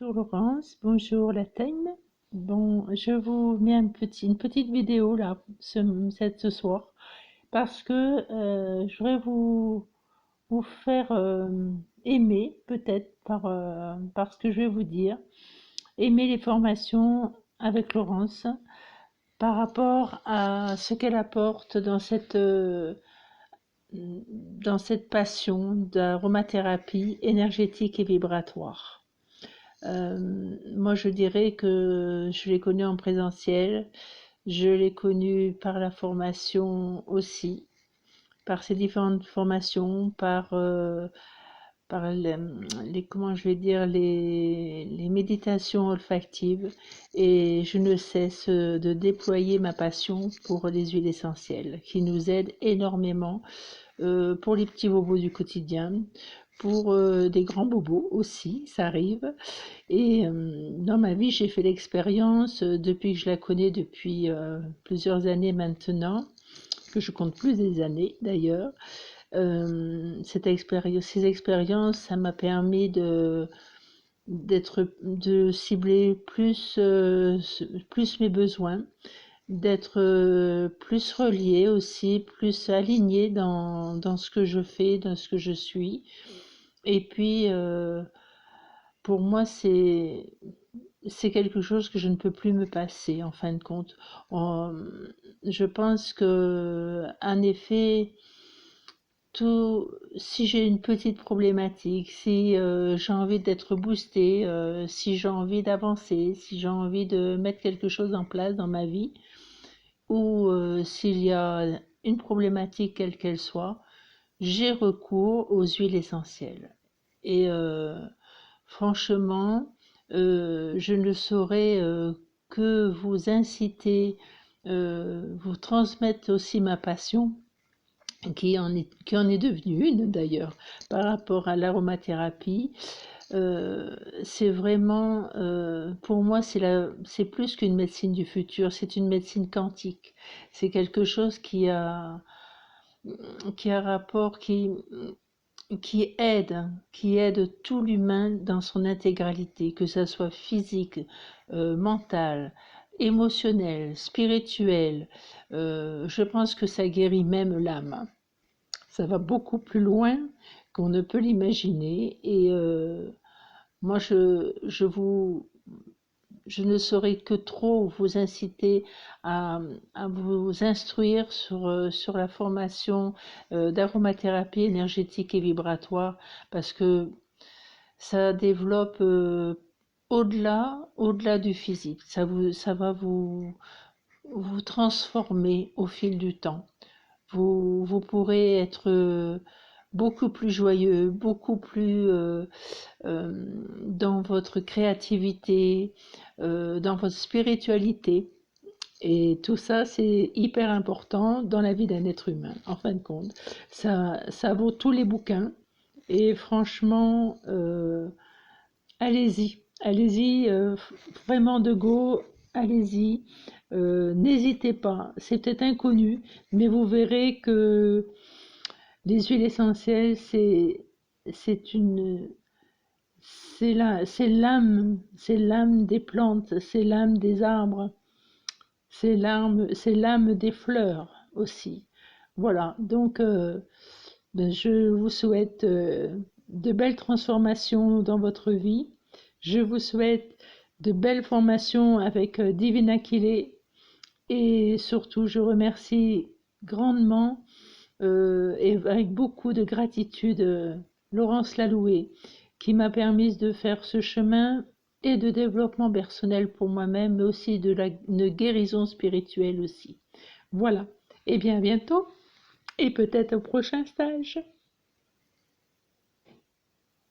Bonjour Laurence, bonjour la Teigne. Bon, je vous mets une petite vidéo là ce soir parce que je voudrais vous faire aimer peut-être par ce que je vais vous dire, aimer les formations avec Laurence par rapport à ce qu'elle apporte dans cette passion d'aromathérapie énergétique et vibratoire. Moi, je dirais que je l'ai connue en présentiel, je l'ai connue par la formation aussi, par ces différentes formations, par comment je vais dire, les méditations olfactives, et je ne cesse de déployer ma passion pour les huiles essentielles qui nous aident énormément pour les petits bobos du quotidien, pour des grands bobos aussi, ça arrive. Et dans ma vie, j'ai fait l'expérience, depuis que je la connais depuis plusieurs années maintenant, que je compte plus des années d'ailleurs. Ces expériences, ça m'a permis de cibler plus mes besoins, d'être plus reliée aussi, plus alignée dans ce que je fais, dans ce que je suis. Et puis, pour moi, c'est quelque chose que je ne peux plus me passer, en fin de compte. Je pense que, en effet, si j'ai une petite problématique, si j'ai envie d'être boostée, si j'ai envie d'avancer, si j'ai envie de mettre quelque chose en place dans ma vie, ou s'il y a une problématique quelle qu'elle soit, j'ai recours aux huiles essentielles. Et franchement, je ne saurais que vous inciter, vous transmettre aussi ma passion, qui en est devenue une d'ailleurs, par rapport à l'aromathérapie. C'est vraiment, pour moi, c'est plus qu'une médecine du futur, c'est une médecine quantique. C'est quelque chose qui a rapport, qui aide tout l'humain dans son intégralité, que ça soit physique, mental, émotionnel, spirituel. Je pense que ça guérit même l'âme. Ça va beaucoup plus loin qu'on ne peut l'imaginer. Et moi, je ne saurais que trop vous inciter à, à vous instruire sur la formation d'aromathérapie énergétique et vibratoire, parce que ça développe au-delà du physique. Ça va vous transformer au fil du temps. Vous pourrez être beaucoup plus joyeux, beaucoup plus dans votre créativité, dans votre spiritualité. Et tout ça, c'est hyper important dans la vie d'un être humain, en fin de compte. Ça vaut tous les bouquins. Et franchement, allez-y, vraiment de go, allez-y. N'hésitez pas, c'est peut-être inconnu, mais vous verrez que les huiles essentielles, c'est une, c'est l'âme des plantes, c'est l'âme des arbres, c'est l'âme des fleurs aussi. Voilà, donc je vous souhaite de belles transformations dans votre vie. Je vous souhaite de belles formations avec Divine Aquilée, et surtout je remercie grandement et avec beaucoup de gratitude Laurence Laloué, qui m'a permis de faire ce chemin et de développement personnel pour moi-même, mais aussi une guérison spirituelle aussi. Voilà. Et bien à bientôt, et peut-être au prochain stage.